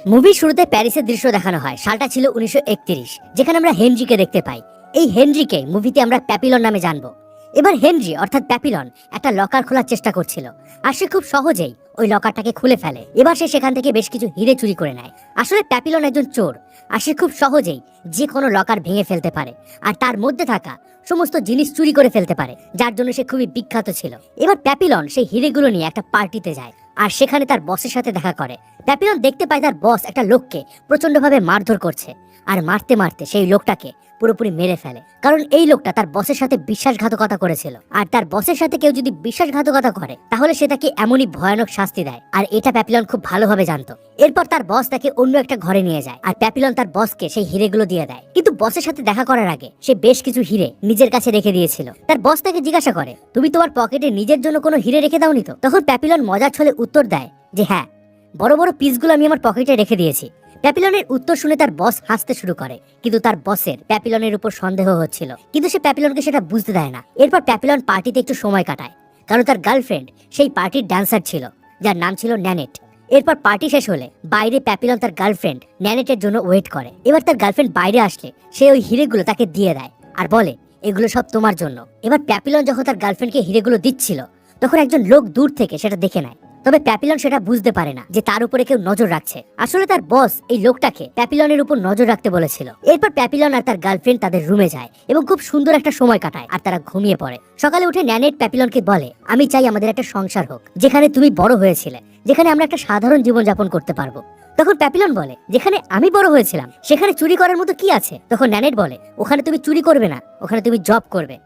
মুভির শুরুতে প্যারিসের দৃশ্য দেখানো হয়। সালটা ছিল 1931, যেখানে আমরা হেনরিকে দেখতে পাই। এই হেনরিকে মুভিতে আমরা প্যাপিলন নামে জানবো। এবার হেনরি অর্থাৎ প্যাপিলন একটা লকার খোলার চেষ্টা করছিল, আর সে খুব সহজেই ওই লকারটাকে খুলে ফেলে। এবার সে সেখান থেকে বেশ কিছু হিরে চুরি করে নেয়। আসলে প্যাপিলন একজন চোর, আর সে খুব সহজেই যে কোনো লকার ভেঙে ফেলতে পারে আর তার মধ্যে থাকা সমস্ত জিনিস চুরি করে ফেলতে পারে, যার জন্য সে খুবই বিখ্যাত ছিল। এবার প্যাপিলন সেই হিরেগুলো নিয়ে একটা পার্টিতে যায়, আর সেখানে তার বসের সাথে দেখা করে। প্যাপিলন দেখতে পায় তার বস একটা লোককে প্রচন্ডভাবে মারধর করছে, আর মারতে মারতে সেই লোকটাকে পুরোপুরি মেরে ফেলে। কারণ এই লোকটা তার বসের সাথে বিশ্বাসঘাতকতা করেছিল, আর তার বসের সাথে কেউ যদি বিশ্বাসঘাতকতা করে তাহলে সে তাকে এমনই ভয়ানক শাস্তি দেয়, আর এটা প্যাপিলন খুব ভালোভাবে জানতো। এরপর তার বস তাকে অন্য একটা ঘরে নিয়ে যায়, আর প্যাপিলন তার বসকে সেই হিরেগুলো দিয়ে দেয়। কিন্তু বসের সাথে দেখা করার আগে সে বেশ কিছু হিরে নিজের কাছে রেখে দিয়েছিল। তার বস তাকে জিজ্ঞাসা করে, তুমি তোমার পকেটে নিজের জন্য কোনো হিরে রেখে দাওনি তো? তখন প্যাপিলন মজার ছলে উত্তর দেয় যে হ্যাঁ, বড় বড় পিসগুলো আমি আমার পকেটে রেখে দিয়েছি। প্যাপিলনের উত্তর শুনে তার বস হাসতে শুরু করে, কিন্তু তার বসের প্যাপিলনের উপর সন্দেহ হচ্ছিল, কিন্তু সে প্যাপিলনকে সেটা বুঝতে দেয় না। এরপর প্যাপিলন পার্টিতে একটু সময় কাটায়, কারণ তার গার্লফ্রেন্ড সেই পার্টির ড্যান্সার ছিল, যার নাম ছিল ন্যানেট। এরপর পার্টি শেষ হলে বাইরে প্যাপিলন তার গার্লফ্রেন্ড ন্যানেটের জন্য ওয়েট করে। এবার তার গার্লফ্রেন্ড বাইরে আসলে সে ওই হিরেগুলো তাকে দিয়ে দেয় আর বলে, এগুলো সব তোমার জন্য। এবার প্যাপিলন যখন তার গার্লফ্রেন্ডকে হিরেগুলো দিচ্ছিল, তখন একজন লোক দূর থেকে সেটা দেখে নেয়। তবে প্যাপিলন সেটা বুঝতে পারে না যে তার উপরে কেউ নজর রাখছে। আসলে তার বস এই লোকটাকে প্যাপিলনের উপর নজর রাখতে বলেছিল। এরপর প্যাপিলন আর তার গার্লফ্রেন্ড তাদের রুমে যায় এবং খুব সুন্দর একটা সময় কাটায়, আর তারা ঘুমিয়ে পড়ে। সকালে উঠে ন্যানেট প্যাপিলনকে বলে, আমি চাই আমাদের একটা সংসার হোক, যেখানে তুমি বড় হয়েছিলে, যেখানে আমরা একটা সাধারণ জীবনযাপন করতে পারবো। তখন প্যাপিলন বলে, যেখানে আমি বড় হয়েছিলাম সেখানে চুরি করার মতো কি আছে? তখন ন্যানেট বলে, ওখানে তুমি চুরি করবে না, ওখানে তুমি জব করবে।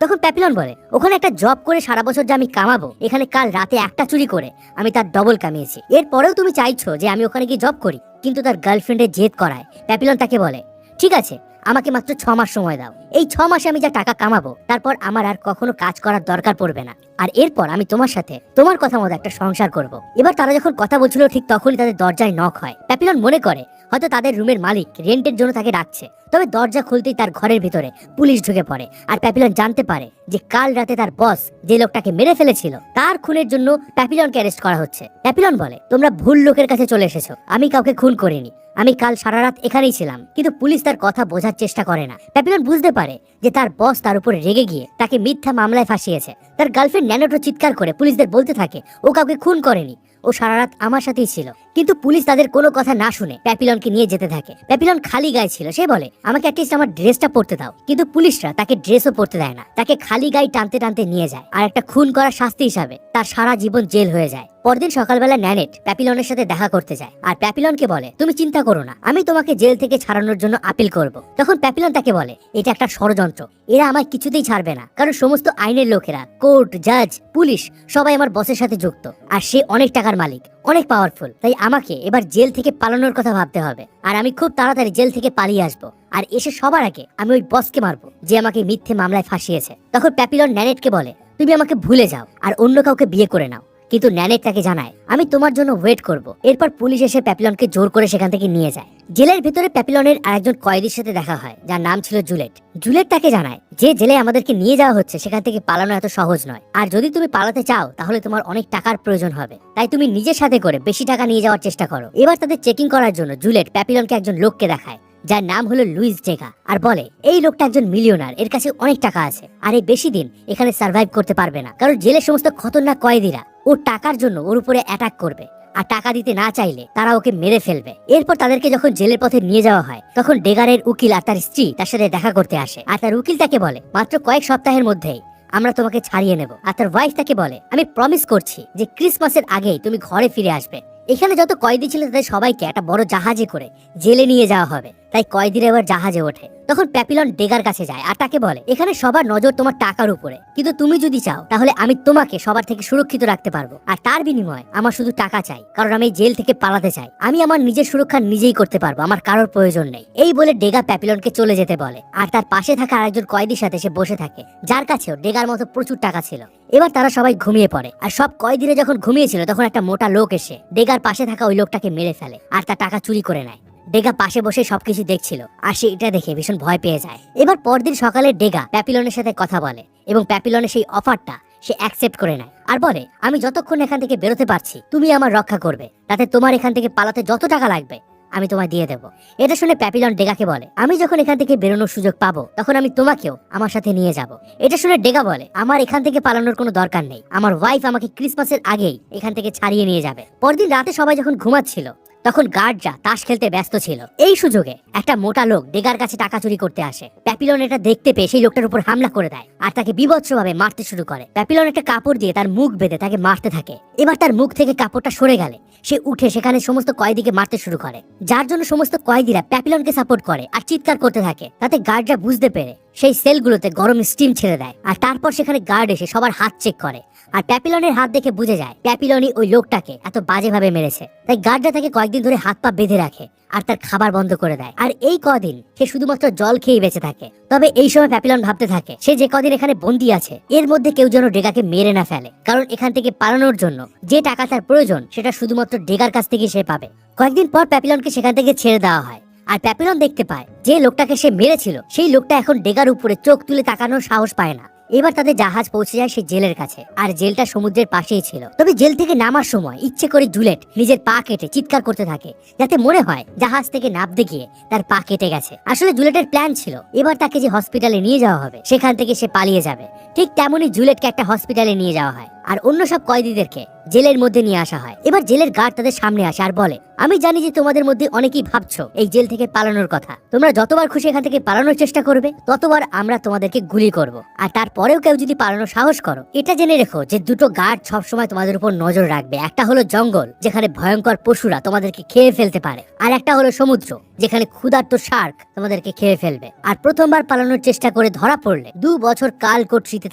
তখন প্যাপিলন বলে, ওখানে একটা জব করে সারা বছর যে আমি কামাবো, এখানে কাল রাতে একটা চুরি করে আমি তার ডবল কামিয়েছি। এরপরেও তুমি চাইছো যে আমি ওখানে গিয়ে জব করি? কিন্তু তার গার্লফ্রেন্ডের জেদ করায় প্যাপিলন তাকে বলে, ঠিক আছে, আমাকে মাত্র 6 মাস সময় দাও। এই 6 মাসে আমি যা টাকা কামাবো, তারপর আমার আর কখনো কাজ করার দরকার পড়বে না, আর এরপর আমি তোমার সাথে তোমার কথা মতো একটা সংসার করব। এবার তারা যখন কথা বলছিল, ঠিক তখনই তাদের দরজায় নক হয়। প্যাপিলন মনে করে হয়তো তাদের রুমের মালিক রেন্টের জন্য তাকে ডাকছে। তবে দরজা খুলতেই তার ঘরের ভিতরে পুলিশ ঢুকে পড়ে, আর প্যাপিলন জানতে পারে যে কাল রাতে তার বস যে লোকটাকে মেরে ফেলেছিল তার খুনের জন্য প্যাপিলনকে অ্যারেস্ট করা হচ্ছে। প্যাপিলন বলে, তোমরা ভুল লোকের কাছে চলে এসেছো, আমি কাউকে খুন করিনি, আমি কাল সারা রাত এখানেই ছিলাম। কিন্তু পুলিশ তার কথা বোঝার চেষ্টা করে না। প্যাপিলন বুঝতে পারে যে তার বস তার উপরে রেগে গিয়ে তাকে মিথ্যা মামলায় ফাঁসিয়েছে। তার গার্লফ্রেন্ড ন্যানেটো চিৎকার করে পুলিশদের বলতে থাকে, ও কাউকে খুন করেনি, ও সারা রাত আমার সাথেই ছিল। কিন্তু পুলিশ তাদের কোনো কথা না শুনে প্যাপিলনকে নিয়ে যেতে থাকে। প্যাপিলন খালি গায়ে ছিল, সে বলে, আমাকে অ্যাটলিস্ট আমার ড্রেসটা পরতে দাও। কিন্তু পুলিশরা তাকে ড্রেসও পরতে দেয় না, তাকে খালি গায়ে টানতে টানতে নিয়ে যায়, আর একটা খুন করার শাস্তি হিসাবে তার সারা জীবন জেল হয়ে যায়। পরদিন সকালবেলা ন্যানেট প্যাপিলনের সাথে দেখা করতে যায়, আর প্যাপিলনকে বলে, তুমি চিন্তা করো না, আমি তোমাকে জেল থেকে ছাড়ানোর জন্য আপিল করব। তখন প্যাপিলন তাকে বলে, এটা একটা ষড়যন্ত্র, এরা আমায় কিছুতেই ছাড়বে না, কারণ সমস্ত আইনের লোকেরা, কোর্ট, জাজ, পুলিশ সবাই আমার বসের সাথে যুক্ত, আর সে অনেক টাকার মালিক, অনেক পাওয়ারফুল। তাই আমাকে এবার জেল থেকে পালানোর কথা ভাবতে হবে, আর আমি খুব তাড়াতাড়ি জেল থেকে পালিয়ে আসবো, আর এসে সবার আগে আমি ওই বসকে মারবো যে আমাকে মিথ্যে মামলায় ফাঁসিয়েছে। তখন প্যাপিলন ন্যানেটকে বলে, তুমি আমাকে ভুলে যাও আর অন্য কাউকে বিয়ে করে নাও। কিন্তু ন্যানেট তাকে জানায়, আমি তোমার জন্য ওয়েট করব। এরপর পুলিশ এসে প্যাপিলনকে জোর করে সেখান থেকে নিয়ে যায়। জেলের ভিতরে প্যাপিলনের আরেকজন কয়েদির সাথে দেখা হয়, যার নাম ছিল জুলেট। জুলেট তাকে জানায়, যে জেলে আমাদেরকে নিয়ে যাওয়া হচ্ছে সেখান থেকে পালানো এত সহজ নয়, আর যদি তুমি পালাতে চাও তাহলে তোমার অনেক টাকার প্রয়োজন হবে, তাই তুমি নিজের সাথে করে বেশি টাকা নিয়ে যাওয়ার চেষ্টা করো। এবার তাদের চেকিং করার জন্য জুলেট প্যাপিলনকে একজন লোককে দেখায়, যার নাম হলো লুইস ডেগা, আর বলে, এই লোকটা একজন মিলিয়নার, এর কাছে অনেক টাকা আছে, আর এই বেশি দিন এখানে সার্ভাইভ করতে পারবে না, কারণ জেলের সমস্ত খতরনাক কয়েদিরা ওর টাকার জন্য ওর উপরে অ্যাটাক করবে, আর টাকা দিতে না চাইলে তারা ওকে মেরে ফেলবে। এরপর তাদেরকে যখন জেলের পথে নিয়ে যাওয়া হয়, তখন ডেগারের উকিল আর তার স্ত্রী তার সাথে দেখা করতে আসে, আর তার উকিল তাকে বলে, মাত্র কয়েক সপ্তাহের মধ্যেই আমরা তোমাকে ছাড়িয়ে নেব। আর তার ওয়াইফ তাকে বলে, আমি প্রমিস করছি যে ক্রিসমাসের আগেই তুমি ঘরে ফিরে আসবে। এখানে যত কয়েদি ছিল তাদের সবাইকে একটা বড় জাহাজে করে জেলে নিয়ে যাওয়া হবে, তাই কয়েদিরা এবার জাহাজে ওঠে। তখন প্যাপিলন ডেগার কাছে যায় আর তাকে বলে, এখানে সবার নজর তোমার টাকার উপরে, কিন্তু তুমি যদি চাও তাহলে আমি তোমাকে সবার থেকে সুরক্ষিত রাখতে পারবো, আর তার বিনিময়ে আমার শুধু টাকা চাই, কারণ আমি জেল থেকে পালাতে চাই। আমি আমার নিজের সুরক্ষা নিজেই করতে পারবো, আমার কারোর প্রয়োজন নেই। এই বলে ডেগা প্যাপিলনকে চলে যেতে বলে, আর তার পাশে থাকা আরেকজন কয়েদির সাথে সে বসে থাকে, যার কাছেও ডেগার মতো প্রচুর টাকা ছিল। এবার তারা সবাই ঘুমিয়ে পড়ে, আর সব কয়েদিরা যখন ঘুমিয়েছিল তখন একটা মোটা লোক এসে ডেগার পাশে থাকা ওই লোকটাকে মেরে ফেলে, আর তার টাকা চুরি করে নেয়। ডেগা পাশে বসে সবকিছু দেখছিল, আর সে এটা দেখে ভীষণ ভয় পেয়ে যায়। এবার পরদিন সকালে ডেগা প্যাপিলনের সাথে কথা বলে, এবং প্যাপিলনের সেই অফারটা সে অ্যাকসেপ্ট করে নেয় আর বলে, আমি যতক্ষণ এখান থেকে বেরোতে পারছি তুমি আমার রক্ষা করবে, তাতে তোমার এখান থেকে পালাতে যত টাকা লাগবে আমি তোমায় দিয়ে দেবো। এটা শুনে প্যাপিলন ডেগাকে বলে, আমি যখন এখান থেকে বেরোনোর সুযোগ পাবো তখন আমি তোমাকেও আমার সাথে নিয়ে যাব। এটা শুনে ডেগা বলে, আমার এখান থেকে পালানোর কোনো দরকার নেই, আমার ওয়াইফ আমাকে ক্রিসমাসের আগেই এখান থেকে ছাড়িয়ে নিয়ে যাবে। পরদিন রাতে সবাই যখন ঘুমাচ্ছিল তখন গার্ডরা তাস খেলতে ব্যস্ত ছিল। এই সুযোগে একটা মোটা লোক ডেগার কাছে টাকা চুরি করতে আসে। প্যাপিলন এটা দেখতে পেয়ে সেই লোকটার উপর হামলা করে দেয় আর তাকে বিভৎসভাবে মারতে শুরু করে। প্যাপিলন একটা কাপড় দিয়ে তার মুখ বেঁধে তাকে মারতে থাকে। এবার তার মুখ থেকে কাপড়টা সরে গেলে সে উঠে সেখানে সমস্ত কয়েদিকে মারতে শুরু করে, যার জন্য সমস্ত কয়েদিরা প্যাপিলনকে সাপোর্ট করে আর চিৎকার করতে থাকে। তাতে গার্ডরা বুঝতে পেরে সেই সেলগুলোতে গরম স্টিম ছেড়ে দেয় আর তারপর সেখানে গার্ড এসে সবার হাত চেক করে আর প্যাপিলনের হাত দেখে বুঝে যায় প্যাপিলনই ওই লোকটাকে এত বাজেভাবে মেরেছে। তাই গার্ডরা তাকে কয়েকদিন ধরে হাত পা বেঁধে রাখে আর তার খাবার বন্ধ করে দেয়। আর এই কদিন সে শুধুমাত্র জল খেয়ে বেঁচে থাকে। তবে এই সময় প্যাপিলন ভাবতে থাকে সে যে কদিন এখানে বন্দী আছে এর মধ্যে কেউ যেন ডেগাকে মেরে না ফেলে, কারণ এখান থেকে পালানোর জন্য যে টাকা তার প্রয়োজন সেটা শুধুমাত্র ডেগার কাছ থেকে সে পাবে। কয়েকদিন পর প্যাপিলনকে সেখান থেকে ছেড়ে দেওয়া হয় আর প্যাপিলন দেখতে পায় যে লোকটাকে সে মেরেছিল সেই লোকটা এখন ডেগার উপরে চোখ তুলে তাকানোর সাহস পায় না। এবার তাদের জাহাজ পৌঁছে যায় সেই জেলের কাছে আর জেলটা সমুদ্রের পাশেই ছিল। তবে জেল থেকে নামার সময় ইচ্ছে করে জুলেট নিজের পা কেটে চিৎকার করতে থাকে যাতে মনে হয় জাহাজ থেকে নামতে গিয়ে তার পা কেটে গেছে। আসলে জুলেটের প্ল্যান ছিল এবার তাকে যে হসপিটালে নিয়ে যাওয়া হবে সেখান থেকে সে পালিয়ে যাবে। ঠিক তেমনই জুলেটকে একটা হসপিটালে নিয়ে যাওয়া হয় আর অন্য সব কয়েদিদেরকে জেলের মধ্যে নিয়ে আসা হয়। এবার জেলের গার্ড তাদের সামনে আসে আর বলে, আমি জানি যে তোমাদের মধ্যে অনেকেই ভাবছো এই জেল থেকে পালানোর কথা, তোমরা যতবার খুশি এখান থেকে পালানোর চেষ্টা করবে ততবার আমরা তোমাদেরকে গুলি করব, আর তারপরেও কেউ যদি পালানোর সাহস করো এটা জেনে রেখো যে দুটো গার্ড সবসময় তোমাদের উপর নজর রাখবে। একটা হলো জঙ্গল যেখানে ভয়ঙ্কর পশুরা তোমাদেরকে খেয়ে ফেলতে পারে, আর একটা হলো সমুদ্র যেখানে ক্ষুধার্ত শার্ক তোমাদেরকে খেয়ে ফেলবে। আর প্রথমবার পালানোর চেষ্টা করে ধরা পড়লে 2 বছর কালকোটরিতে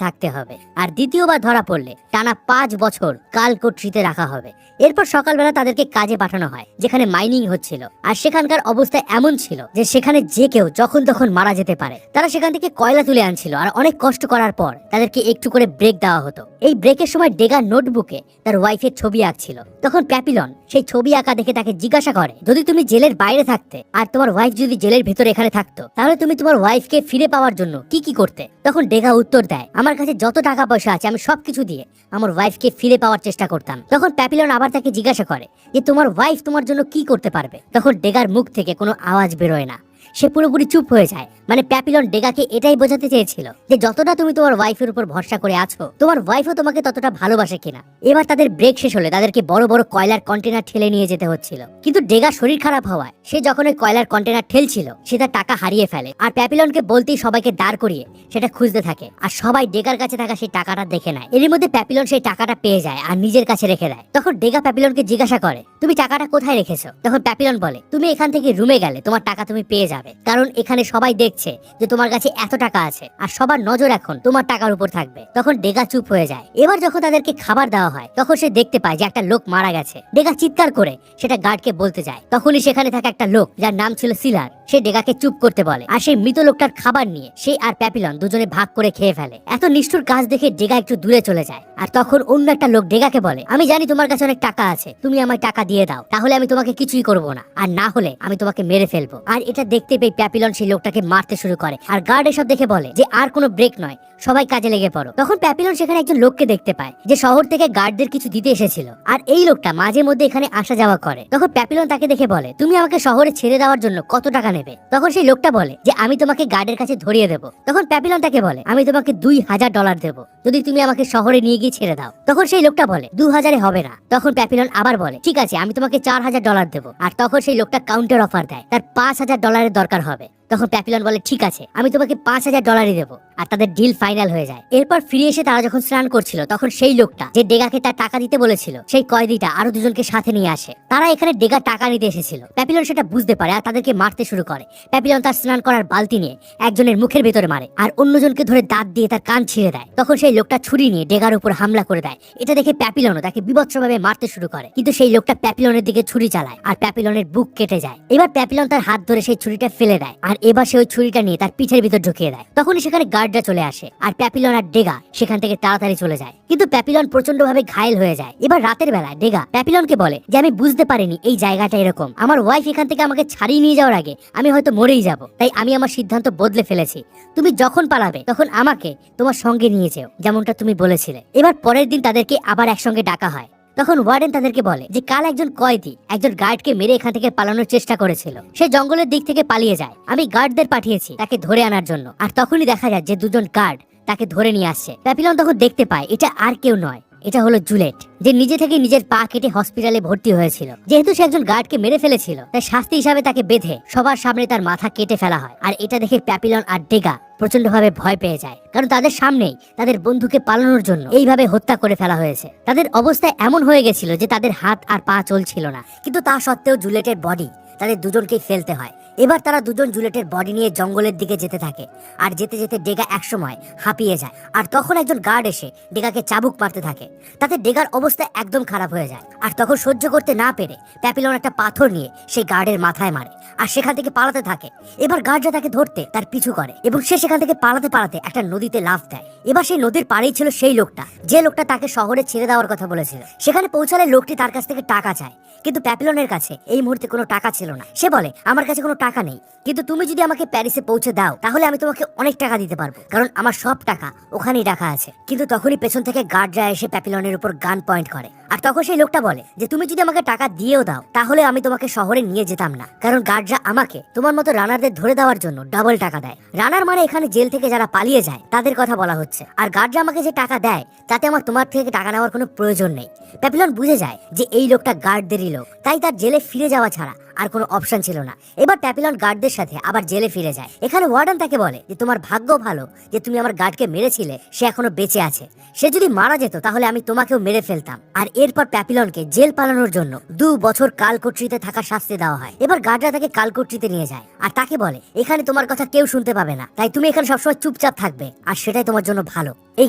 থাকতে হবে, আর দ্বিতীয়বার ধরা পড়লে টানা 5 বছর কালকোটরিতে রাখা হবে। এরপর সকালবেলা তাদেরকে কাজে পাঠানো হয় যেখানে মাইনিং হচ্ছিল, আর সেখানকার অবস্থা এমন ছিল যে সেখানে যে কেউ যখন তখন মারা যেতে পারে। তারা সেখান থেকে কয়লা তুলে আনছিল আর অনেক কষ্ট করার পর তাদেরকে একটু করে ব্রেক দেওয়া হতো। এই ব্রেকের সময় ডেগা নোটবুকে তার ওয়াইফের ছবি আঁকছিল। তখন প্যাপিলন সেই ছবি আঁকা দেখে তাকে জিজ্ঞাসা করে, যদি তুমি জেলের বাইরে থাকতে আর তোমার ওয়াইফ যদি জেলের ভেতরে এখানে থাকতো তাহলে তুমি তোমার ওয়াইফকে ফিরে পাওয়ার জন্য কি কি করতে? তখন ডেগা উত্তর দেয়, আমার কাছে যত টাকা পয়সা আছে আমি সবকিছু দিয়ে আমার ওয়াইফকে ফিরে পাওয়ার চেষ্টা করতাম। তখন প্যাপিলন আবার তাকে জিজ্ঞাসা করে যে তোমার ওয়াইফ তোমার জন্য কি করতে পারবে? তখন ডেগার মুখ থেকে কোনো আওয়াজ বেরোয় না, সে পুরোপুরি চুপ হয়ে যায়। মানে প্যাপিলন ডেগাকে এটাই বোঝাতে চেয়েছিল যে যতটা তুমি তোমার ওয়াইফের উপর ভরসা করে আছো তোমার ওয়াইফও তোমাকে ততটা ভালোবাসে কিনা। এবার তাদের ব্রেক শেষ হলে তাদেরকে বড় বড় কয়লার কন্টেনার ঠেলে নিয়ে যেতে হচ্ছিল, কিন্তু ডেগা শরীর খারাপ হওয়ায় সে যখন ওই কয়লার কন্টেনার ঠেলছিল সে তার টাকা হারিয়ে ফেলে। আর প্যাপিলনকে বলতেই সবাইকে দাঁড় করিয়ে সেটা খুঁজতে থাকে, আর সবাই ডেগার কাছে থাকা সেই টাকাটা দেখে নেয়। এর মধ্যে প্যাপিলন সেই টাকাটা পেয়ে যায় আর নিজের কাছে রেখে দেয়। তখন ডেগা প্যাপিলনকে জিজ্ঞাসা করে, তুমি টাকাটা কোথায় রেখেছো? তখন প্যাপিলন বলে, তুমি এখান থেকে রুমে গেলে তোমার টাকা তুমি পেয়ে যাবে, কারণ এখানে সবাই দেখছে যে তোমার কাছে এত টাকা আছে আর সবার নজর এখন তোমার টাকার উপর থাকবে। তখন ডেগা চুপ হয়ে যায়। এবার যখন তাদেরকে খাবার দেওয়া হয় তখন সে দেখতে পায় যে একটা লোক মারা গেছে। ডেগা চিৎকার করে সেটা গার্ডকে বলতে যায়। তখনই সেখানে থাকা একটা লোক যার নাম ছিল সিলার সে ডেগাকে চুপ করতে বলে, আর সেই মৃত লোকটার খাবার নিয়ে সে আর প্যাপিলন দুজনে ভাগ করে খেয়ে ফেলে। এত নিষ্ঠুর কাজ দেখে ডেগা একটু দূরে চলে যায়। আর তখন অন্য একটা লোক ডেগাকে বলে, আমি জানি তোমার কাছে অনেক টাকা আছে, তুমি আমায় টাকা দিয়ে দাও, তাহলে আমি তোমাকে কিছুই করবো না, আর না হলে আমি তোমাকে মেরে ফেলবো। আর এটা দেখতে পেয়ে প্যাপিলন সেই লোকটাকে মারতে শুরু করে। আর গার্ড এসব দেখে বলে যে আর কোনো ব্রেক নয়, সবাই কাজে লেগে পড়ো। তখন প্যাপিলন সেখানে একজন লোককে দেখতে পায় যে শহর থেকে গার্ডদের কিছু দিতে এসেছিল, আর এই লোকটা মাঝে মধ্যে এখানে আসা যাওয়া করে। তখন প্যাপিলন তাকে দেখে বলে, তুমি আমাকে শহরে ছেড়ে দেওয়ার জন্য কত টাকা নেবে? তখন সেই লোকটা বলে যে আমি তোমাকে গার্ডের কাছে ধরিয়ে দেবো। তখন প্যাপিলন তাকে বলে, আমি তোমাকে $2000 দেবো যদি তুমি আমাকে শহরে নিয়ে গিয়ে ছেড়ে দাও। তখন সেই লোকটা বলে 2000-এ হবে না। তখন প্যাপিলন আবার বলে, ঠিক আছে আমি তোমাকে $4000 দেবো। আর তখন সেই লোকটা কাউন্টার অফার দেয়, তার $5000 দরকার হবে। তখন প্যাপিলন বলে, ঠিক আছে আমি তোমাকে $5000 দেবো। আর তাদের ডিল ফাইনাল হয়ে যায়। এরপর ফিরে এসে তারা যখন স্নান করছিল তখন সেই লোকটা যে ডেগাকে তার টাকা দিতে বলেছিল সেই কয়েদিটা আরো দুজনকে সাথে নিয়ে আসে। তারা এখানে ডেগা টাকা নিতে এসেছিল। প্যাপিলন সেটা বুঝতে পারে আর তাদেরকে মারতে শুরু করে। প্যাপিলন তার স্নান করার বালতি নিয়ে একজনের মুখের ভেতরে মারে আর অন্যজনকে ধরে দাঁত দিয়ে তার কান ছিঁড়ে দেয়। তখন সেই লোকটা ছুরি নিয়ে ডেগার উপর হামলা করে দেয়। এটা দেখে প্যাপিলনও তাকে বিভৎসভাবে মারতে শুরু করে, কিন্তু সেই লোকটা প্যাপিলনের দিকে ছুরি চালায় আর প্যাপিলনের বুক কেটে যায়। এবার প্যাপিলন তার হাত ধরে সেই ছুরিটা ফেলে দেয় আর এবার সে ওই ছুরিটা নিয়ে তার পিঠের ভিতর ঢুকিয়ে দেয়। তখনই সেখানে গার্ডরা চলে আসে আর প্যাপিলন আর ডেগা সেখান থেকে তাড়াতাড়ি চলে যায়। কিন্তু প্যাপিলন প্রচন্ড ভাবে ঘায়েল হয়ে যায়। এবার রাতের বেলা ডেগা প্যাপিলনকে বলে যে আমি বুঝতে পারিনি এই জায়গাটা এরকম, আমার ওয়াইফ এখান থেকে আমাকে ছাড়িয়ে নিয়ে যাওয়ার আগে আমি হয়তো মরেই যাব, তাই আমি আমার সিদ্ধান্ত বদলে ফেলেছি। তুমি যখন পালাবে তখন আমাকে তোমার সঙ্গে নিয়ে যেও, যেমনটা তুমি বলেছিলে। এবার পরের দিন তাদেরকে আবার একসঙ্গে ডাকা হয়। তখন ওয়ার্ডেন তাদেরকে বলে যে কাল একজন কয়েদি একজন গার্ডকে মেরে এখান থেকে পালানোর চেষ্টা করেছিল, সে জঙ্গলের দিক থেকে পালিয়ে যায়। আমি গার্ডদের পাঠিয়েছি তাকে ধরে আনার জন্য। আর তখনই দেখা যায় যে দুজন গার্ড তাকে ধরে নিয়ে আসছে। প্যাপিলন তখন দেখতে পায় এটা আর কেউ নয়, এটা হলো জুলেট, যে নিজে থেকে নিজের পা কেটে হসপিটালে ভর্তি হয়েছিল। যেহেতু সে একজন গার্ডকে মেরে ফেলেছিল তাই শাস্তি হিসাবে তাকে বেঁধে সবার সামনে তার মাথা কেটে ফেলা হয়। আর এটা দেখে প্যাপিলন আর ডেগা প্রচন্ড ভাবে ভয় পেয়ে যায়, কারণ তাদের সামনেই তাদের বন্ধুকে পালানোর জন্য এইভাবে হত্যা করে ফেলা হয়েছে। তাদের অবস্থা এমন হয়ে গেছিল যে তাদের হাত আর পা চলছিল না, কিন্তু তা সত্ত্বেও জুলেটের বডি তাদের দুজনকেই ফেলতে হয়। এবার তারা দুজন জুলেটের বডি নিয়ে জঙ্গলের দিকে যেতে থাকে। আর যেতে যেতে ডেগা একসময় হাঁপিয়ে যায়। আর তখন একজন গার্ড এসে ডেগাকে চাবুক মারতে থাকে। তাতে ডেগার অবস্থা একদম খারাপ হয়ে যায়। আর তখন সহ্য করতে না পেরে প্যাপিলন একটা পাথর নিয়ে সেই গার্ডের মাথায় মারে আর সেখান থেকে পালাতে থাকে। এবার গার্ডরা তাকে ধরতে তার পিছু করে এবং সে সেখান থেকে পালাতে পালাতে একটা নদীতে লাফ দেয়। এবার সেই নদীর পাড়েই ছিল সেই লোকটা, যে লোকটা তাকে শহরে ছেড়ে দেওয়ার কথা বলেছিল। সেখানে পৌঁছালে লোকটি তার কাছ থেকে টাকা চায়, কিন্তু প্যাপিলনের কাছে এই মুহূর্তে কোনো টাকা ছিল না। সে বলে আমার কাছে কোনো টাকা নেই, কিন্তু তুমি যদি আমাকে প্যারিসে পৌঁছে দাও তাহলে আমি তোমাকে অনেক টাকা দিতে পারবো, কারণ আমার সব টাকা ওখানেই রাখা আছে। কিন্তু তখনই পেছন থেকে গার্ডরা এসে প্যাপিলনের উপর গান পয়েন্ট করে। আর তখন সেই লোকটা বলে যে তুমি যদি আমাকে টাকা দিয়েও দাও তাহলে আমি তোমাকে শহরে নিয়ে যেতাম না, কারণ গার্ডরা আমাকে তোমার মতো রানারদের ধরে দেওয়ার জন্য ডাবল টাকা দেয়। রানার মানে এখানে জেল থেকে যারা পালিয়ে যায় তাদের কথা বলা হচ্ছে। আর গার্ডরা আমাকে যে টাকা দেয় তাতে আমার তোমার থেকে টাকা নেওয়ার কোনো প্রয়োজন নেই। প্যাপিলন বুঝে যায় যে এই লোকটা গার্ডদেরই লোক, তাই তার জেলে ফিরে যাওয়া ছাড়া আর কোনো অপশন ছিল না। এবার প্যাপিলন গার্ডদের সাথে আবার জেলে ফিরে যায়। এখানে ওয়ার্ডেন তাকে বলে যে তোমার ভাগ্য ভালো যে তুমি আমার গার্ডকে মেরেছিলে, সে এখনো বেঁচে আছে। সে যদি মারা যেত তাহলে আমি তোমাকেও মেরে ফেলতাম। আর এরপর প্যাপিলনকে জেল পালানোর জন্য 2 বছর কালকর্ট্রিতে থাকা শাস্তি দেওয়া হয়। এবার গার্ডরা তাকে কালকর্ট্রিতে নিয়ে যায় আর তাকে বলে এখানে তোমার কথা কেউ শুনতে পাবে না, তাই তুমি এখানে সবসময় চুপচাপ থাকবে, আর সেটাই তোমার জন্য ভালো। এই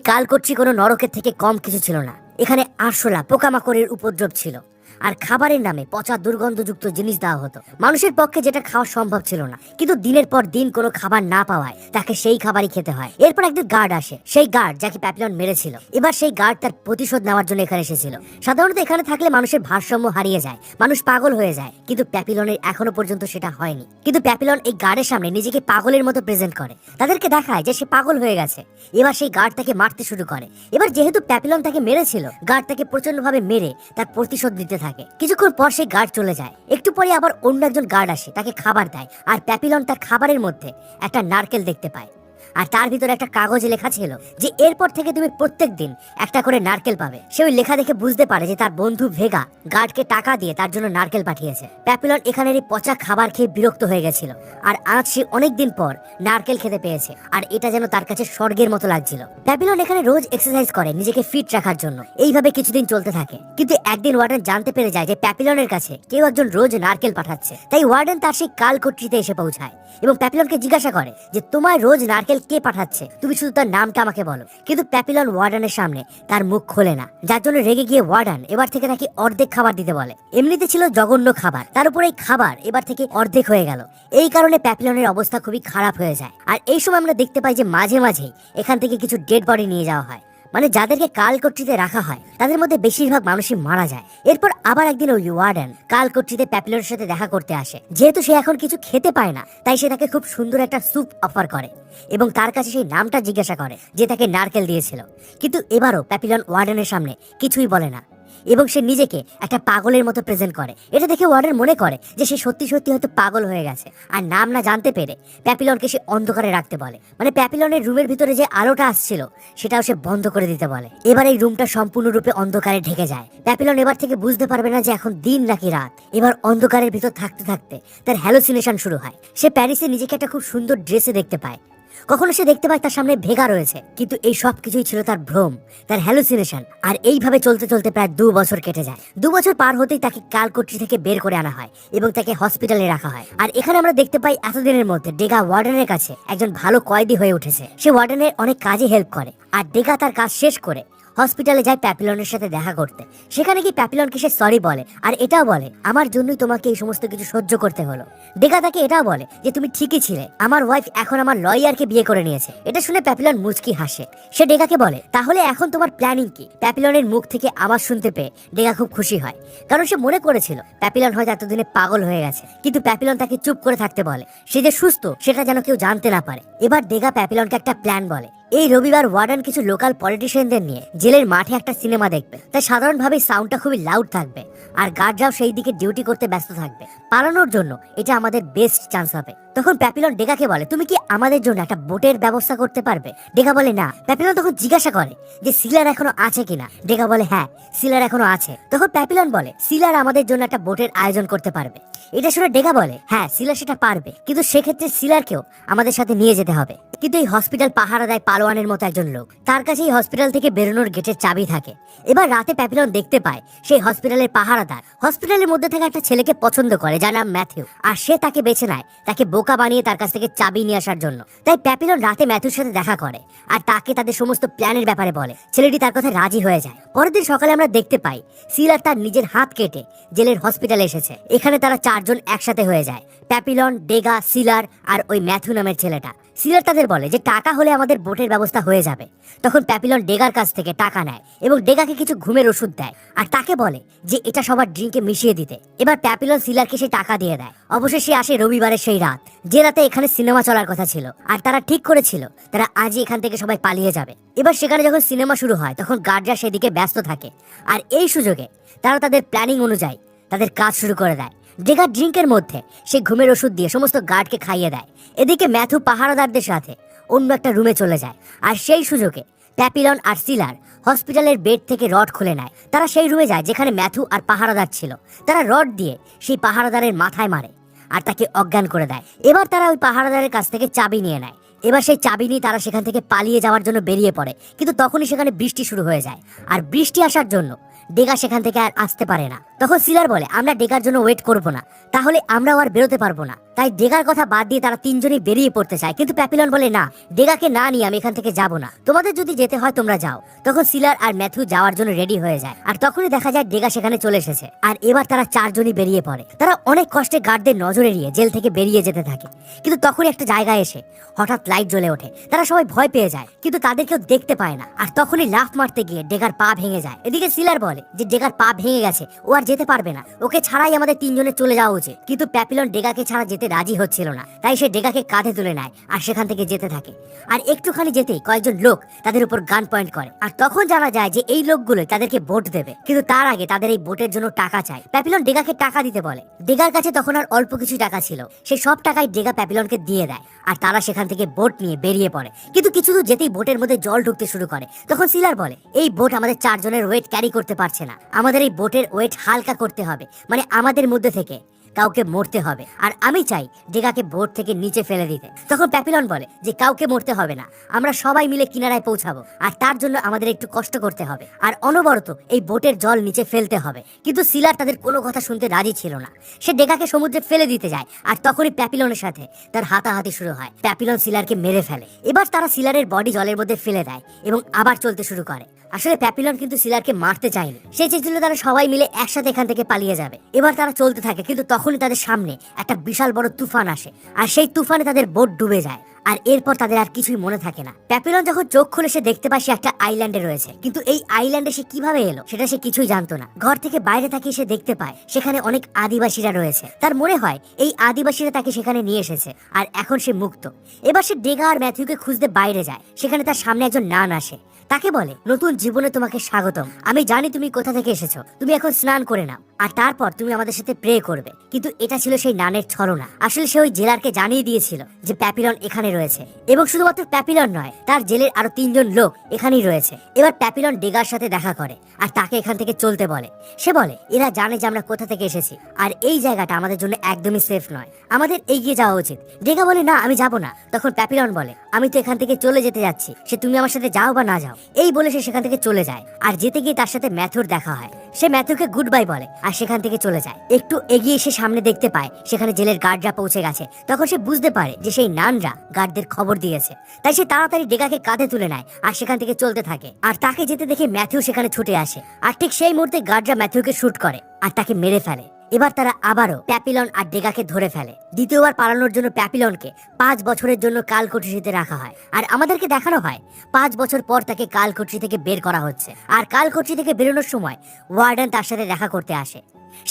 কালকর্ট্রি কোনো নরকের থেকে কম কিছু ছিল না। এখানে আরশোলা পোকামাকড়ের উপদ্রব ছিল আর খাবারের নামে পচা দুর্গন্ধযুক্ত জিনিস দেওয়া হতো। মানুষের পক্ষে যেটা খাওয়া সম্ভব ছিল না, কিন্তু দিনের পর দিন কোনো খাবার না পাওয়ায় তাকে সেই খাবারই খেতে হয়। এরপর একজন গার্ড আসে, সেই গার্ড যাকে প্যাপিলন মেরেছিল। এবার সেই গার্ড তার প্রতিশোধ নেওয়ার জন্য এখানে এসেছিল। সাধারণত এখানে থাকলে মানুষের ভারসাম্য হারিয়ে যায়, মানুষ পাগল হয়ে যায়, কিন্তু প্যাপিলনের এখনো পর্যন্ত সেটা হয়নি। কিন্তু প্যাপিলন এই গার্ডের সামনে নিজেকে পাগলের মতো প্রেজেন্ট করে, তাদেরকে দেখায় যে সে পাগল হয়ে গেছে। এবার সেই গার্ড তাকে মারতে শুরু করে। এবার যেহেতু প্যাপিলন তাকে মেরেছিল, গার্ড তাকে প্রচন্ড ভাবে মেরে তার প্রতিশোধ নিতে থাকে। কিছুক্ষণ পর সেই গার্ড চলে যায়। একটু পরে আবার অন্য একজন গার্ড আসে, তাকে খাবার দেয়। আর প্যাপিলন তার খাবারের মধ্যে একটা নারকেল দেখতে পায়, আর তার ভিতরে একটা কাগজে লেখা ছিল যে এরপর থেকে তুমি প্রত্যেক দিন একটা করে নারকেল পাবে। সে ওই লেখা দেখে বুঝতে পারে যে তার বন্ধু ভেগা গার্ডকে টাকা দিয়ে তার জন্য নারকেল পাঠিয়েছে। প্যাপিলন এখানের এই পচা খাবার খেয়ে বিরক্ত হয়ে গেছিল, আর আজ সে অনেকদিন পর নারকেল খেতে পেয়েছে, আর এটা যেন তার কাছে স্বর্গের মতো লাগছিল। প্যাপিলন এখানে রোজ এক্সারসাইজ করে নিজেকে ফিট রাখার জন্য। এইভাবে কিছুদিন চলতে থাকে, কিন্তু একদিন ওয়ার্ডেন জানতে পেরে যায় যে প্যাপিলনের কাছে কেউ একজন রোজ নারকেল পাঠাচ্ছে। তাই ওয়ার্ডেন তার সেই কালকর্ট্রিতে এসে পৌঁছায় এবং প্যাপিলনকে জিজ্ঞাসা করে যে তোমায় রোজ নারকেল কে পাঠাচ্ছে, তুমি শুধু তার নামটা আমাকে বলো। কিন্তু প্যাপিলন ওয়ার্ডেনের সামনে তার মুখ খোলে না, যার জন্য রেগে গিয়ে ওয়ার্ডেন এবার থেকে তাকে অর্ধেক খাবার দিতে বলে। এমনিতে ছিল জঘন্য খাবার, তার উপর এই খাবার এবার থেকে অর্ধেক হয়ে গেল। এই কারণে প্যাপিলনের অবস্থা খুবই খারাপ হয়ে যায়। আর এই সময় আমরা দেখতে পাই যে মাঝে মাঝেই এখান থেকে কিছু ডেড বডি নিয়ে যাওয়া হয়, মানে যাদেরকে কালকর্ট্রিতে রাখা হয় তাদের মধ্যে বেশিরভাগ মানুষই মারা যায়। এরপর আবার একদিন ওই ওয়ার্ডেন কালকর্ট্রিতে প্যাপিলনের সাথে দেখা করতে আসে। যেহেতু সে এখন কিছু খেতে পায় না, তাই সে তাকে খুব সুন্দর একটা স্যুপ অফার করে এবং তার কাছে সেই নামটা জিজ্ঞাসা করে যে তাকে নারকেল দিয়েছিল। কিন্তু এবারও প্যাপিলন ওয়ার্ডেনের সামনে কিছুই বলে না এবং সে নিজেকে একটা পাগলের মতো প্রেজেন্ট করে। এটা দেখে ওয়ার্ডেন মনে করে যে সে সত্যি সত্যি হয়তো পাগল হয়ে গেছে। আর নাম না জানতে পেরে প্যাপিলনকে সে অন্ধকারে রাখতে বলে, মানে প্যাপিলনের রুমের ভিতরে যে আলোটা আসছিল সেটাও সে বন্ধ করে দিতে বলে। এবার এই রুমটা সম্পূর্ণরূপে অন্ধকারে ঢেকে যায়। প্যাপিলন এবার থেকে বুঝতে পারবে না যে এখন দিন নাকি রাত। এবার অন্ধকারের ভিতর থাকতে থাকতে তার হ্যালুসিনেশন শুরু হয়। সে প্যারিসে নিজেকে একটা খুব সুন্দর ড্রেসে দেখতে পায়। কখনো সে দেখতে পায় তার সামনে ভেগা রয়েছে, কিন্তু এই সব কিছুই ছিল তার ভ্রম, তার হ্যালুসিনেশন। আর এইভাবে চলতে চলতে প্রায় 2 বছর কেটে যায়। 2 বছর পার হতেই তাকে কালকর্ট্রি থেকে বের করে আনা হয় এবং তাকে হসপিটালে রাখা হয়। আর এখানে আমরা দেখতে পাই এতদিনের মধ্যে ডেগা ওয়ার্ডেনের কাছে একজন ভালো কয়েদি হয়ে উঠেছে। সে ওয়ার্ডেনের অনেক কাজে হেল্প করে, আর ডেগা তার কাজ শেষ করে হসপিটালে যায় প্যাপিলনের সাথে দেখা করতে। সেখানে কি প্যাপিলনকে সে সরি বলে আর এটাও বলে আমার জন্যই তোমাকে এই সমস্ত কিছু সহ্য করতে হলো। ডেগা তাকে এটাও বলে যে তুমি ঠিকই ছিলে, আমার ওয়াইফ এখন আমার লয়ারকে বিয়ে করে নিয়েছে। এটা শুনে প্যাপিলন মুচকি হাসে। সে ডেগাকে বলে তাহলে এখন তোমার প্ল্যানিং কি? প্যাপিলনের মুখ থেকে আওয়াজ শুনতে পেয়ে ডেগা খুব খুশি হয়, কারণ সে মনে করেছিল প্যাপিলন হয়তো এতদিনে পাগল হয়ে গেছে। কিন্তু প্যাপিলন তাকে চুপ করে থাকতে বলে, সে যে সুস্থ সেটা যেন কেউ জানতে না পারে। এবার ডেগা প্যাপিলনকে একটা প্ল্যান বলে। এই রবিবার ওয়ার্ডেন কিছু লোকাল পলিটিশিয়ানদের নিয়ে জেলের মাঠে একটা সিনেমা দেখবে, তাই সাধারণভাবে সাউন্ডটা খুবই লাউড থাকবে আর গার্ডরাও সেই দিকে ডিউটি করতে ব্যস্ত থাকবে। পালানোর জন্য এটা আমাদের বেস্ট চান্স হবে। তখন প্যাপিলন ডেগাকে বলে তুমি কি আমাদের জন্য একটা বোটের ব্যবস্থা করতে পারবে? ডেগা বলে না। প্যাপিলন তখন জিজ্ঞাসা করে যে সিলার এখনো আছে কিনা। ডেগা বলে হ্যাঁ, সিলার এখনো আছে। তখন প্যাপিলন বলে সিলার আমাদের জন্য একটা বোটের আয়োজন করতে পারবে। এটা শুনে ডেগা বলে হ্যাঁ, সিলার সেটা পারবে, কিন্তু সেক্ষেত্রে সিলারকেও আমাদের সাথে নিয়ে যেতে হবে। কিন্তু এই হসপিটাল পাহারা দেয় পালোয়ানের মতো একজন লোক, তার কাছে এই হসপিটাল থেকে বেরোনোর গেটের চাবি থাকে। এবার রাতে প্যাপিলন দেখতে পায় সেই হসপিটালের পাহারাদার হসপিটালের মধ্যে থাকা একটা ছেলেকে পছন্দ করে যার নাম ম্যাথিউ, আর সে তাকে বেছে নেয় তাকে বোকা বানিয়ে তার কাছ থেকে চাবি নিয়ে আসার জন্য। তাই প্যাপিলন রাতে ম্যাথিউর সাথে দেখা করে আর তাকে তাদের সমস্ত প্ল্যানের ব্যাপারে বলে। ছেলেটি তার কথা রাজি হয়ে যায়। পরের দিন সকালে আমরা দেখতে পাই সিলার তার নিজের হাত কেটে জেলের হসপিটালে এসেছে। এখানে তারা চারজন একসাথে হয়ে যায়, প্যাপিলন, ডেগা, সিলার আর ওই ম্যাথিউ নামের ছেলেটা। সিলার তাদের বলে যে টাকা হলে আমাদের বোটের ব্যবস্থা হয়ে যাবে। তখন প্যাপিলন ডেগার কাছ থেকে টাকা নেয় এবং ডেগাকে কিছু ঘুমের ওষুধ দেয় আর তাকে বলে যে এটা সবার ড্রিঙ্কে মিশিয়ে দিতে। এবার প্যাপিলন সিলারকে সেই টাকা দিয়ে দেয়। অবশেষে আসে রবিবারের সেই রাত, যে রাতে এখানে সিনেমা চলার কথা ছিল আর তারা ঠিক করেছিল তারা আজই এখান থেকে সবাই পালিয়ে যাবে। এবার সেখানে যখন সিনেমা শুরু হয় তখন গার্ডরা সেদিকে ব্যস্ত থাকে আর এই সুযোগে তারা তাদের প্ল্যানিং অনুযায়ী তাদের কাজ শুরু করে দেয়। ডেগা ড্রিঙ্কের মধ্যে সে ঘুমের ওষুধ দিয়ে সমস্ত গার্ডকে খাইয়ে দেয়। এদিকে ম্যাথু পাহারাদারদের সাথে অন্য একটা রুমে চলে যায় আর সেই সুযোগে প্যাপিলন আর সিলার হসপিটালের বেড থেকে রড খুলে নেয়। তারা সেই রুমে যায় যেখানে ম্যাথু আর পাহারাদার ছিল। তারা রড দিয়ে সেই পাহারাদারের মাথায় মারে আর তাকে অজ্ঞান করে দেয়। এবার তারা ওই পাহারাদারের কাছ থেকে চাবি নিয়ে নেয়। এবার সেই চাবি নিয়ে তারা সেখান থেকে পালিয়ে যাওয়ার জন্য বেরিয়ে পড়ে, কিন্তু তখনই সেখানে বৃষ্টি শুরু হয়ে যায় আর বৃষ্টি আসার জন্য ডেগা সেখান থেকে আর আসতে পারে না। তখন সিলার বলে আমরা ডেগার জন্য ওয়েট করব না, তাহলে আমরাও আর বেরোতে পারবো না। তাই ডেগার কথা বাদ দিয়ে তারা তিনজনই বেরিয়ে পড়তে চায়, কিন্তু প্যাপিলন বলে না, ডেগাকে না নিয়ে আমি এখান থেকে যাব না, তোমাদের যদি যেতে হয় তোমরা যাও। তখন সিলার আর ম্যাথিউ যাওয়ার জন্য রেডি হয়ে যায় আর তখনই দেখা যায় ডেগা সেখানে চলে এসেছে। আর এবার তারা চারজনই বেরিয়ে পড়ে। তারা অনেক কষ্টে গার্ডদের নজর এড়িয়ে জেল থেকে বেরিয়ে যেতে থাকে, কিন্তু তখনই একটা জায়গায় এসে হঠাৎ লাইট জ্বলে ওঠে। তারা সবাই ভয় পেয়ে যায়, কিন্তু তাদের কেউ দেখতে পায় না। আর তখনই লাফ মারতে গিয়ে ডেগার পা ভেঙে যায়। এদিকে সিলার বলে যে ডেগার পা ভেঙে গেছে, ও আর যেতে পারবে না, ওকে ছাড়াই আমাদের তিনজনের চলে যাওয়া উচিত। কিন্তু প্যাপিলন ডেগাকে ছাড়া যেতে রাজি হচ্ছিল না, তাই সে ডেগাকে কাঁধে তুলে নেয় আর সেখান থেকে যেতে থাকে। আর একটুখানি যেতেই কয়েকজন লোক তাদের উপর গান পয়েন্ট করে আর তখন জানা যায় যে এই লোকগুলো তাদেরকে ভোট দেবে, কিন্তু তার আগে তাদের এই ভোটের জন্য টাকা চায়। প্যাপিলন ডেগাকে টাকা দিতে বলে। ডেগার কাছে তখন আর অল্প কিছু টাকা ছিল, সেই সব টাকায় ডেগা প্যাপিলনকে দিয়ে দেয় আর তারা সেখান থেকে বোট নিয়ে বেরিয়ে পড়ে। কিন্তু কিছু দূর যেতেই বোটের মধ্যে জল ঢুকতে শুরু করে। তখন সিলার বলে এই বোট আমাদের চারজনের ওয়েট ক্যারি করতে পারছে না, আমাদের এই বোটের ওয়েট হালকা করতে হবে, মানে আমাদের মধ্যে থেকে কাউকে মরতে হবে, আর আমি চাই ডেগাকে বোট থেকে নিচে ফেলে দিতে। তখন প্যাপিলন বলে যে কাউকে মরতে হবে না, আমরা সবাই মিলে কিনারায় পৌঁছাবো আর তার জন্য আমাদের একটু কষ্ট করতে হবে আর অনবরত এই বোটের জল নিচে ফেলতে হবে। কিন্তু সিলার তাদের কোনো কথা শুনতে রাজি ছিল না। সে ডেগাকে সমুদ্রে ফেলে দিতে যায় আর তখনই প্যাপিলনের সাথে তার হাতাহাতি শুরু হয়। প্যাপিলন সিলারকে মেরে ফেলে। এবার তারা সিলারের বডি জলের মধ্যে ফেলে দেয় এবং আবার চলতে শুরু করে। আসলে প্যাপিলন কিন্তু সিলারকে মারতে চায়নি, সে চেয়েছিল তারা সবাই মিলে একসাথে এখান থেকে পালিয়ে যাবে। এবার তারা চলতে থাকে, কিন্তু তখনই তাদের সামনে একটা বিশাল বড় তুফান আসে আর সেই তুফানে তাদের বোট ডুবে যায় আর এরপর তাদের আর কিছুই মনে থাকে না। প্যাপিলন যখন চোখ খুলে সে দেখতে পায় সে একটা আইল্যান্ডে রয়েছে, কিন্তু এই আইল্যান্ডে সে কিভাবে এলো সেটা সে কিছুই জানতো না। ঘর থেকে বাইরে তাকিয়ে সে দেখতে পায় সেখানে অনেক আদিবাসীরা রয়েছে। তার মনে হয় এই আদিবাসীরা তাকে সেখানে নিয়ে এসেছে আর এখন সে মুক্ত। এবার সে ডেগা আর ম্যাথিউকে খুঁজতে বাইরে যায়। সেখানে তার সামনে একজন নান আসে, তাকে বলে নতুন জীবনে তোমাকে স্বাগতম, আমি জানি তুমি কোথা থেকে এসেছো, তুমি এখন স্নান করে নাও আর তারপর তুমি আমাদের সাথে প্রে করবে। কিন্তু এটা ছিল সেই নানের ছলনা। আসলে সে ওই জেলারকে জানিয়ে দিয়েছিল যে প্যাপিলন এখানে রয়েছে এবং শুধুমাত্র প্যাপিলন নয়, তার জেলের আরো তিনজন লোক এখানেই রয়েছে। এবার প্যাপিলন ডেগার সাথে দেখা করে আর তাকে এখান থেকে চলতে বলে। সে বলে এরা জানে যে আমরা কোথা থেকে এসেছি আর এই জায়গাটা আমাদের জন্য একদমই সেফ নয়, আমাদের এগিয়ে যাওয়া উচিত। ডেগা বলে না, আমি যাব না। তখন প্যাপিলন বলে আমি তো এখান থেকে চলে যেতে যাচ্ছি, সে তুমি আমার সাথে যাও বা না যাও। এই বলে সে সেখান থেকে চলে যায় আর যেতে গিয়ে তার সাথে ম্যাথুর দেখা হয়। সে ম্যাথিউকে গুড বাই বলে আর সেখান থেকে চলে যায়। একটু এগিয়ে সে সামনে দেখতে পায় সেখানে জেলের গার্ডরা পৌঁছে গেছে। তখন সে বুঝতে পারে যে সেই নানরা গার্ডদের খবর দিয়েছে। তাই সে তাড়াতাড়ি ডেগাকে কাঁধে তুলে নেয় আর সেখান থেকে চলতে থাকে। আর তাকে যেতে দেখে ম্যাথিউ সেখানে ছুটে আসে আর ঠিক সেই মুহূর্তে গার্ডরা ম্যাথিউকে শুট করে আর তাকে মেরে ফেলে। এবার তারা আবারও প্যাপিলন আর ডেগাকে ধরে ফেলে। দ্বিতীয়বার পালানোর জন্য প্যাপিলনকে 5 বছরের জন্য কালকোঠরিতে রাখা হয় আর আমাদেরকে দেখানো হয় 5 বছর পর তাকে কালকোঠরি থেকে বের করা হচ্ছে। আর কালকোঠরি থেকে বেরোনোর সময় ওয়ার্ডেন তার সাথে দেখা করতে আসে।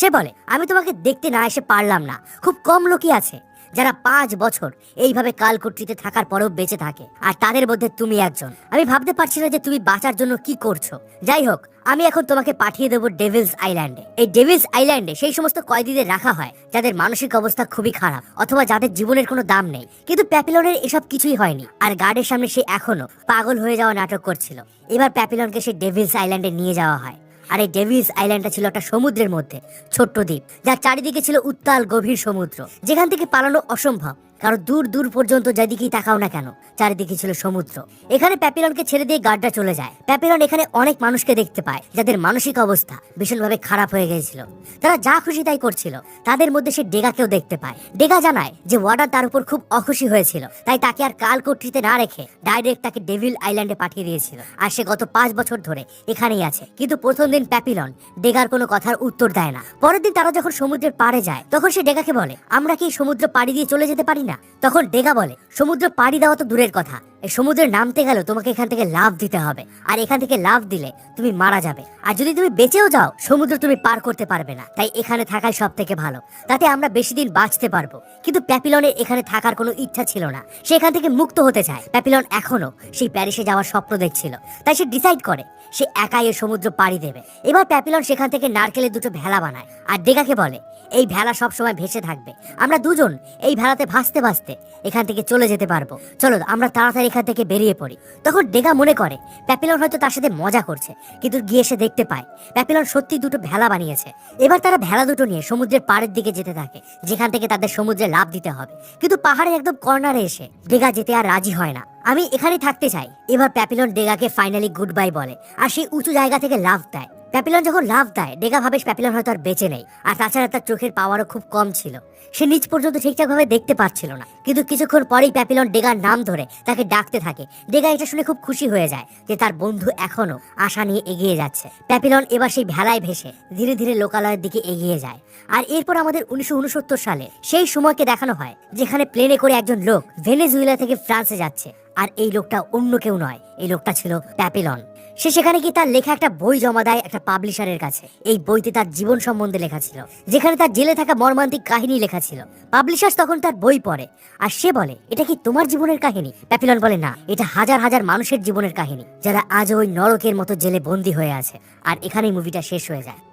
সে বলে, আমি তোমাকে দেখতে না এসে পারলাম না, খুব কম লোকই আছে যারা 5 বছর এইভাবে কালকোঠরিতে থাকার পরেও বেঁচে থাকে, আর তাদের মধ্যে তুমি একজন। আমি ভাবতে পারছি না যে তুমি বাঁচার জন্য কি করছো। যাই হোক, আমি এখন তোমাকে পাঠিয়ে দেবো ডেভিলস আইল্যান্ডে। এই ডেভিলস আইল্যান্ডে সেই সমস্ত কয়েদিদের রাখা হয় যাদের মানসিক অবস্থা খুবই খারাপ অথবা যাদের জীবনের কোনো দাম নেই। কিন্তু প্যাপিলনের এসব কিছুই হয়নি আর গার্ডের সামনে সে এখনো পাগল হয়ে যাওয়া নাটক করছিল। এবার প্যাপিলনকে সেই ডেভিলস আইল্যান্ডে নিয়ে যাওয়া হয়। আর এই ডেভিলস আইল্যান্ডটা ছিল একটা সমুদ্রের মধ্যে ছোট্ট দ্বীপ, যার চারিদিকে ছিল উত্তাল গভীর সমুদ্র, যেখান থেকে পালানো অসম্ভব। কারণ দূর দূর পর্যন্ত যেদিকেই তাকাও না কেন চারিদিকে ছিল সমুদ্র। এখানে প্যাপিলনকে ছেড়ে দিয়ে গার্ডরা চলে যায়। প্যাপিলন এখানে অনেক মানুষকে দেখতে পায় যাদের মানসিক অবস্থা ভীষণভাবে খারাপ হয়ে গিয়েছিল। তারা যা খুশি তাই করছিল। তাদের মধ্যে সে ডেগাকেও দেখতে পায়। ডেগা জানায় যে ওয়ার্ডার তার উপর খুব অখুশি হয়েছিল, তাই তাকে আর কালকোঠরিতে না রেখে ডাইরেক্ট তাকে ডেভিল আইল্যান্ডে পাঠিয়ে দিয়েছিল। আর সে গত 5 বছর ধরে এখানেই আছে। কিন্তু প্রথম দিন প্যাপিলন ডেগার কোনো কথার উত্তর দেয় না। পরের দিন তারা যখন সমুদ্রের পাড়ে যায় তখন সে ডেগাকে বলে, আমরা কি সমুদ্র পাড়ি দিয়ে চলে যেতে পারি না? তখন ডেগা বলে, সমুদ্র পাড়ি দেওয়া তো দূরের কথা, এই সমুদ্রে নামতে গেলে তোমাকে এখান থেকে লাফ দিতে হবে, আর এখান থেকে লাফ দিলে তুমি মারা যাবে। আর যদি তুমি বেঁচেও যাও সমুদ্র তুমি পার করতে পারবে না। তাই এখানে থাকাই সব থেকে ভালো, তাতে আমরা বেশি দিন বাঁচতে পারবো। কিন্তু প্যাপিলনের এখানে থাকার কোনো ইচ্ছা ছিল না। সে এখান থেকে মুক্ত হতে চায়। প্যাপিলন এখনো সেই প্যারিসে যাওয়ার স্বপ্ন দেখছিল। তাই সে ডিসাইড করে সে একাই এই সমুদ্র পাড়ি দেবে। এবার প্যাপিলন সেখান থেকে নারকেলের 2টো ভেলা বানায় আর ডেগাকে বলে, এই ভেলা সব সময় ভেসে থাকবে, আমরা দুজন এই ভেলাতে ভাসতে ভাসতে এখান থেকে চলে যেতে পারবো। চলো আমরা তাড়াতাড়ি এখান থেকে বেরিয়ে পড়ি। তখন ডেগা মনে করে প্যাপিলন হয়তো তার সাথে মজা করছে, কিন্তু গিয়ে সে দেখতে পায় প্যাপিলন সত্যি 2টো ভেলা বানিয়েছে। এবার তারা ভেলা 2টো নিয়ে সমুদ্রের পাড়ের দিকে যেতে থাকে, যেখান থেকে তাদের সমুদ্রে লাফ দিতে হবে। কিন্তু পাহাড়ের একদম কর্নারে এসে ডেগা যেতে আর রাজি হয় না। আমি এখানেই থাকতে চাই। এবার প্যাপিলন ডেগাকে ফাইনালি গুড বাই বলে আর সেই উঁচু জায়গা থেকে লাফ দেয়। প্যাপিলন যখন লাফ দেয় ডেগা ভাবে প্যাপিলন হয়তো আর বেঁচে নেই, আর তাছাড়া তার চোখের পাওয়ারও খুব কম ছিল। সে নিচ পর্যন্ত ঠিকঠাক ভাবে দেখতে পাচ্ছিল না। কিন্তু কিছুক্ষণ পরেই প্যাপিলন ডেগার নাম ধরে তাকে ডাকতে থাকে। ডেগা এটা শুনে খুব খুশি হয়ে যায় যে তার বন্ধু এখনো আশা নিয়ে এগিয়ে যাচ্ছে। প্যাপিলন এবার সেই ভেলায় ভেসে ধীরে ধীরে লোকালয়ের দিকে এগিয়ে যায়। আর এরপর আমাদের 1969 সালে সেই সময়কে দেখানো হয় যেখানে প্লেনে করে একজন লোক ভেনেজুয়েলা থেকে ফ্রান্সে যাচ্ছে। আর এই লোকটা অন্য কেউ নয়, এই লোকটা ছিল প্যাপিলন। সে সেখানে গিয়ে তার লেখা একটা বই জমা দেয় একটা পাবলিশারের কাছে। এই বইতে তার জীবন সম্বন্ধে লেখা ছিল, যেখানে তার জেলে থাকা মর্মান্তিক কাহিনী লেখা ছিল। পাবলিশার তখন তার বই পড়ে আর সে বলে, এটা কি তোমার জীবনের কাহিনী? প্যাপিলন বলে, না, এটা হাজার হাজার মানুষের জীবনের কাহিনী যারা আজ ওই নরকের মতো জেলে বন্দী হয়ে আছে। আর এখানেই মুভিটা শেষ হয়ে যায়।